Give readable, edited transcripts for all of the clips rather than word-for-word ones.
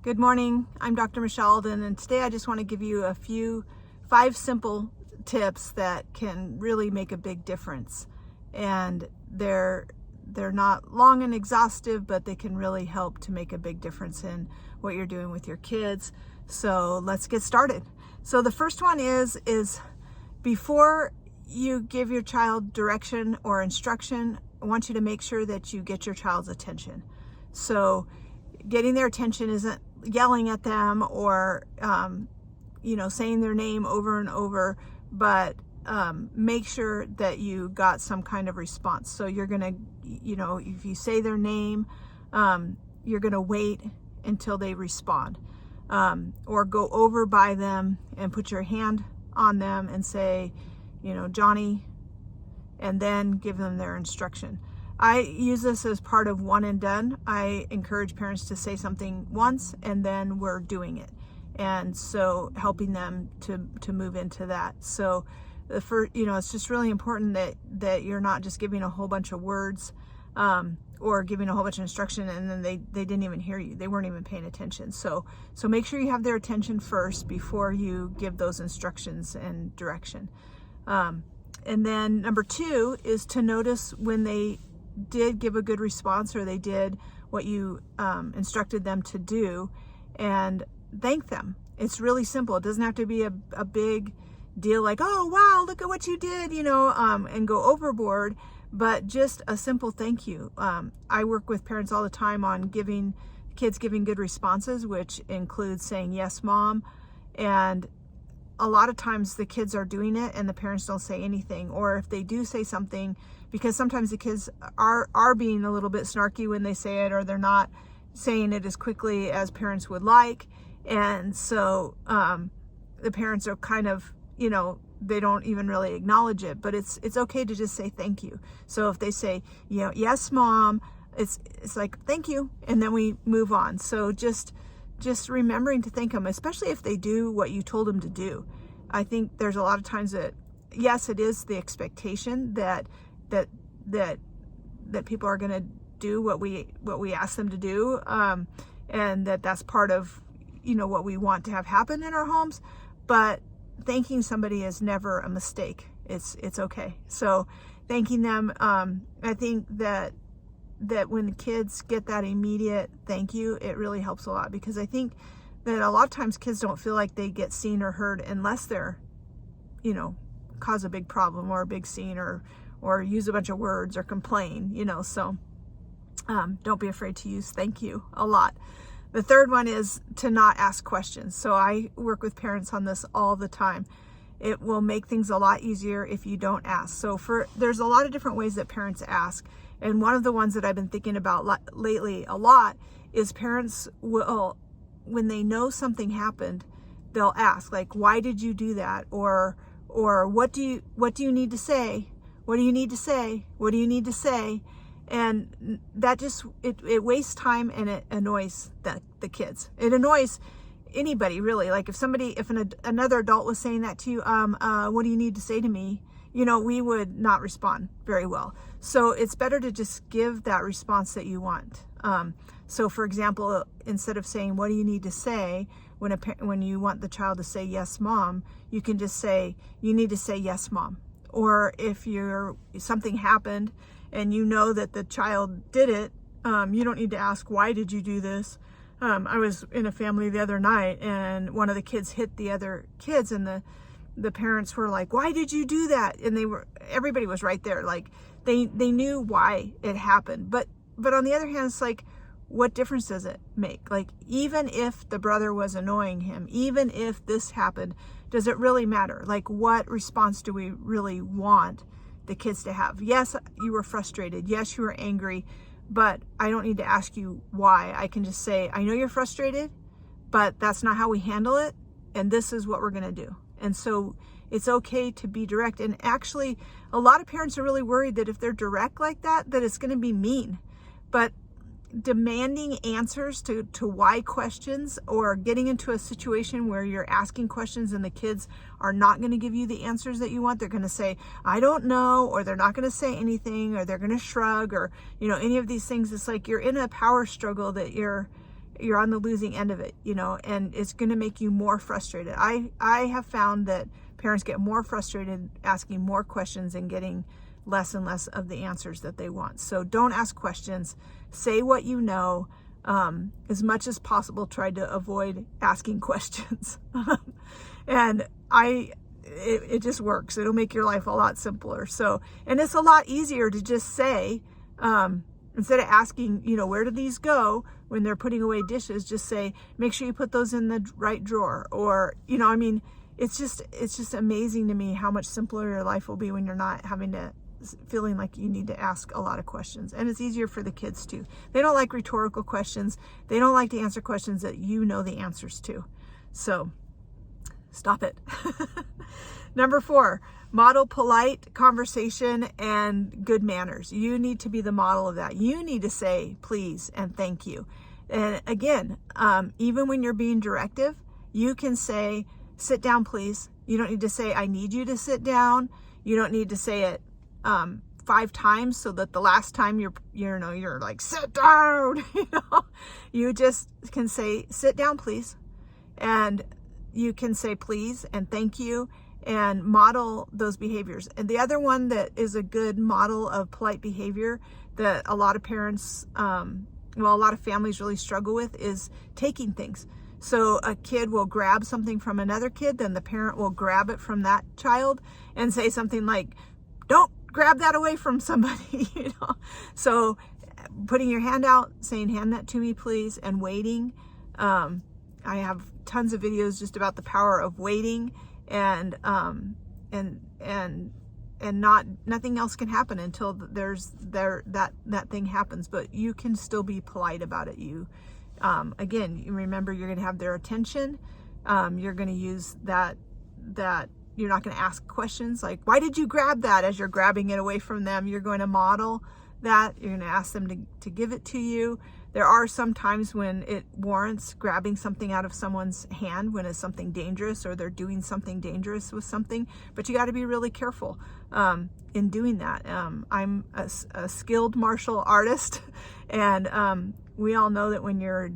Good morning, I'm Dr. Michelle Alden, and today I just want to give you five simple tips that can really make a big difference. And they're not long and exhaustive, but they can really help to make a big difference in what you're doing with your kids. So let's get started. So the first one is before you give your child direction or instruction, I want you to make sure that you get your child's attention. So getting their attention isn't yelling at them or saying their name over and over, but make sure that you got some kind of response. So you're gonna, if you say their name, you're gonna wait until they respond, or go over by them and put your hand on them and say, Johnny, and then give them their instruction. I use this as part of one and done. I encourage parents to say something once and then we're doing it. And so helping them to move into that. So it's just really important that you're not just giving a whole bunch of words or giving a whole bunch of instruction and then they didn't even hear you. They weren't even paying attention. So make sure you have their attention first before you give those instructions and direction. And then number two is to notice when they did give a good response or they did what you instructed them to do, and thank them. It's really simple. It doesn't have to be a big deal like, oh wow, look at what you did, and go overboard, but just a simple thank you. I work with parents all the time on giving good responses, which includes saying yes mom, and a lot of times the kids are doing it and the parents don't say anything, or if they do say something, because sometimes the kids are being a little bit snarky when they say it, or they're not saying it as quickly as parents would like. And so the parents are kind of, they don't even really acknowledge it, but it's okay to just say thank you. So if they say, yes, mom, it's like, thank you. And then we move on. So just remembering to thank them, especially if they do what you told them to do. I think there's a lot of times that, yes, it is the expectation that people are going to do what we ask them to do, and that's part of what we want to have happen in our homes. But thanking somebody is never a mistake. It's okay. So thanking them, I think that when kids get that immediate thank you, it really helps a lot, because I think that a lot of times kids don't feel like they get seen or heard unless they're cause a big problem or a big scene or use a bunch of words or complain, so don't be afraid to use thank you a lot. The third one is to not ask questions. So I work with parents on this all the time. It will make things a lot easier if you don't ask. So there's a lot of different ways that parents ask. And one of the ones that I've been thinking about lately a lot is parents will, when they know something happened, they'll ask, like, why did you do that? Or what do you need to say? What do you need to say? What do you need to say? And that just, it wastes time, and it annoys the kids. It annoys anybody, really. Like if another adult was saying that to you, what do you need to say to me? We would not respond very well. So it's better to just give that response that you want. So for example, instead of saying, what do you need to say? When you want the child to say, yes, mom, you can just say, you need to say, yes, mom. Or if something happened and you know that the child did it, you don't need to ask, why did you do this? I was in a family the other night and one of the kids hit the other kids, and the parents were like, why did you do that? And everybody was right there. Like they knew why it happened. But on the other hand, it's like, what difference does it make? Like, even if the brother was annoying him, even if this happened, does it really matter? Like, what response do we really want the kids to have? Yes, you were frustrated. Yes, you were angry, but I don't need to ask you why. I can just say, I know you're frustrated, but that's not how we handle it. And this is what we're going to do. And so it's okay to be direct. And actually, a lot of parents are really worried that if they're direct like that it's going to be mean. But demanding answers to why questions, or getting into a situation where you're asking questions and the kids are not going to give you the answers that you want, they're going to say, I don't know, or they're not going to say anything, or they're going to shrug, or any of these things. It's like you're in a power struggle that you're you're on the losing end of it, and it's going to make you more frustrated. I have found that parents get more frustrated asking more questions and getting less and less of the answers that they want. So don't ask questions. Say what you know. As much as possible, try to avoid asking questions. And it just works. It'll make your life a lot simpler. So, and it's a lot easier to just say, instead of asking, where do these go when they're putting away dishes, just say, make sure you put those in the right drawer. Or, it's just amazing to me how much simpler your life will be when you're not feeling like you need to ask a lot of questions. And it's easier for the kids too. They don't like rhetorical questions. They don't like to answer questions that you know the answers to. So stop it. Number 4, model polite conversation and good manners. You need to be the model of that. You need to say please and thank you. And again, even when you're being directive, you can say, sit down, please. You don't need to say, I need you to sit down. You don't need to say it 5 times so that the last time you're like, sit down. You just can say, sit down, please. And you can say please and thank you and model those behaviors. And the other one that is a good model of polite behavior that a lot of parents, a lot of families really struggle with is taking things. So a kid will grab something from another kid, then the parent will grab it from that child and say something like, don't grab that away from somebody, So putting your hand out, saying, hand that to me, please, and waiting. I have tons of videos just about the power of waiting, and nothing else can happen until that thing happens. But you can still be polite about it. Again, you remember you're going to have their attention. You're going to use that. You're not going to ask questions like, why did you grab that, as you're grabbing it away from them. You're going to model that. You're going to ask them to give it to you. There are some times when it warrants grabbing something out of someone's hand when it's something dangerous or they're doing something dangerous with something, but you got to be really careful in doing that. I'm a skilled martial artist, and we all know that when you're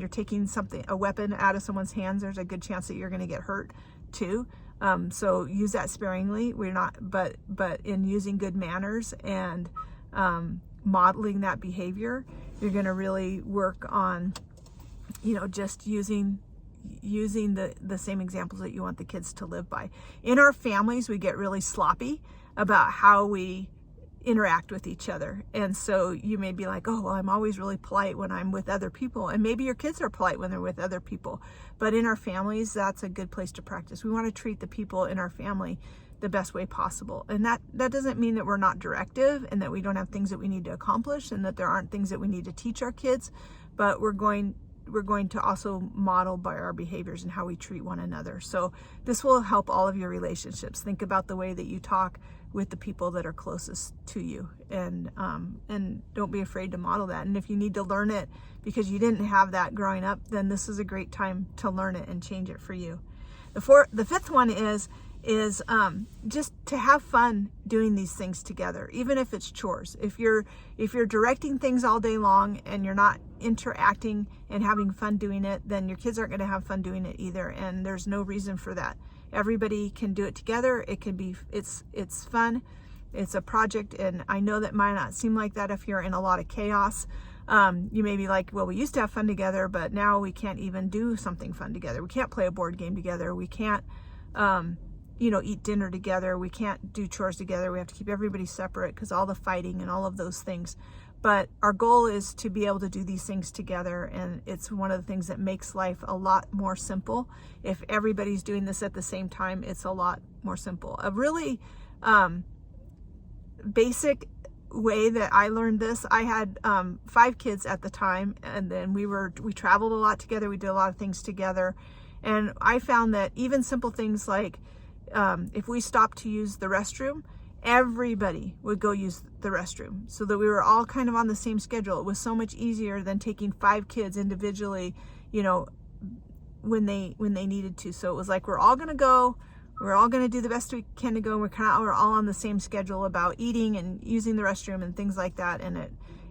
taking a weapon out of someone's hands, there's a good chance that you're going to get hurt too. So use that sparingly. But in using good manners and modeling that behavior, you're going to really work on, just using the same examples that you want the kids to live by. In our families, we get really sloppy about how we interact with each other. And so you may be like, oh, well, I'm always really polite when I'm with other people. And maybe your kids are polite when they're with other people. But in our families, that's a good place to practice. We want to treat the people in our family the best way possible. And that doesn't mean that we're not directive and that we don't have things that we need to accomplish and that there aren't things that we need to teach our kids, but we're going to also model by our behaviors and how we treat one another. So this will help all of your relationships. Think about the way that you talk with the people that are closest to you, and don't be afraid to model that. And if you need to learn it because you didn't have that growing up, then this is a great time to learn it and change it for you. The fifth one is just to have fun doing these things together, even if it's chores. If you're directing things all day long and you're not interacting and having fun doing it, then your kids aren't going to have fun doing it either. And there's no reason for that. Everybody can do it together. It's fun. It's a project. And I know that might not seem like that if you're in a lot of chaos. You may be like, well, we used to have fun together, but now we can't even do something fun together. We can't play a board game together. We can't, eat dinner together. We can't do chores together. We have to keep everybody separate because all the fighting and all of those things. But our goal is to be able to do these things together. And it's one of the things that makes life a lot more simple. If everybody's doing this at the same time, it's a lot more simple. A really basic way that I learned this, I had 5 kids at the time, and then we traveled a lot together. We did a lot of things together. And I found that even simple things like if we stopped to use the restroom, everybody would go use the restroom, so that we were all kind of on the same schedule. It was so much easier than taking 5 kids individually, when they needed to. So it was like, we're all going to go, we're all going to do the best we can to go. We're all on the same schedule about eating and using the restroom and things like that. And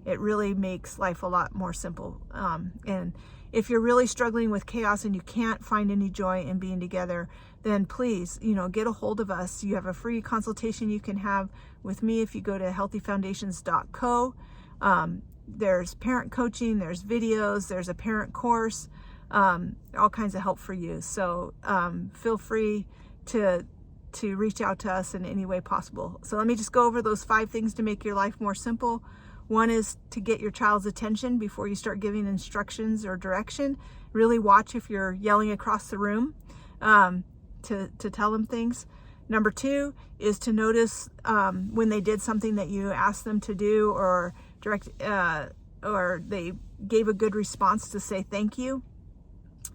it really makes life a lot more simple. And If you're really struggling with chaos and you can't find any joy in being together, then please, get a hold of us. You have a free consultation you can have with me if you go to healthyfoundations.co. There's parent coaching, there's videos, there's a parent course, all kinds of help for you. So feel free to reach out to us in any way possible. So let me just go over those 5 things to make your life more simple. One is to get your child's attention before you start giving instructions or direction. Really watch if you're yelling across the room to tell them things. Number 2 is to notice when they did something that you asked them to do, or or they gave a good response, to say thank you.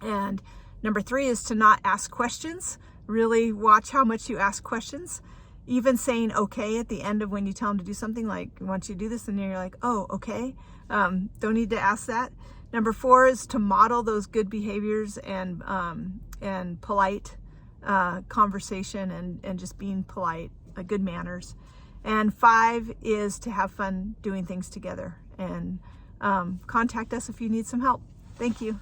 And number 3 is to not ask questions. Really watch how much you ask questions. Even saying okay at the end of when you tell them to do something, like, I want you to do this, and you're like, oh, okay. Don't need to ask that. Number 4 is to model those good behaviors and polite conversation and just being polite, good manners. And 5 is to have fun doing things together. And contact us if you need some help. Thank you.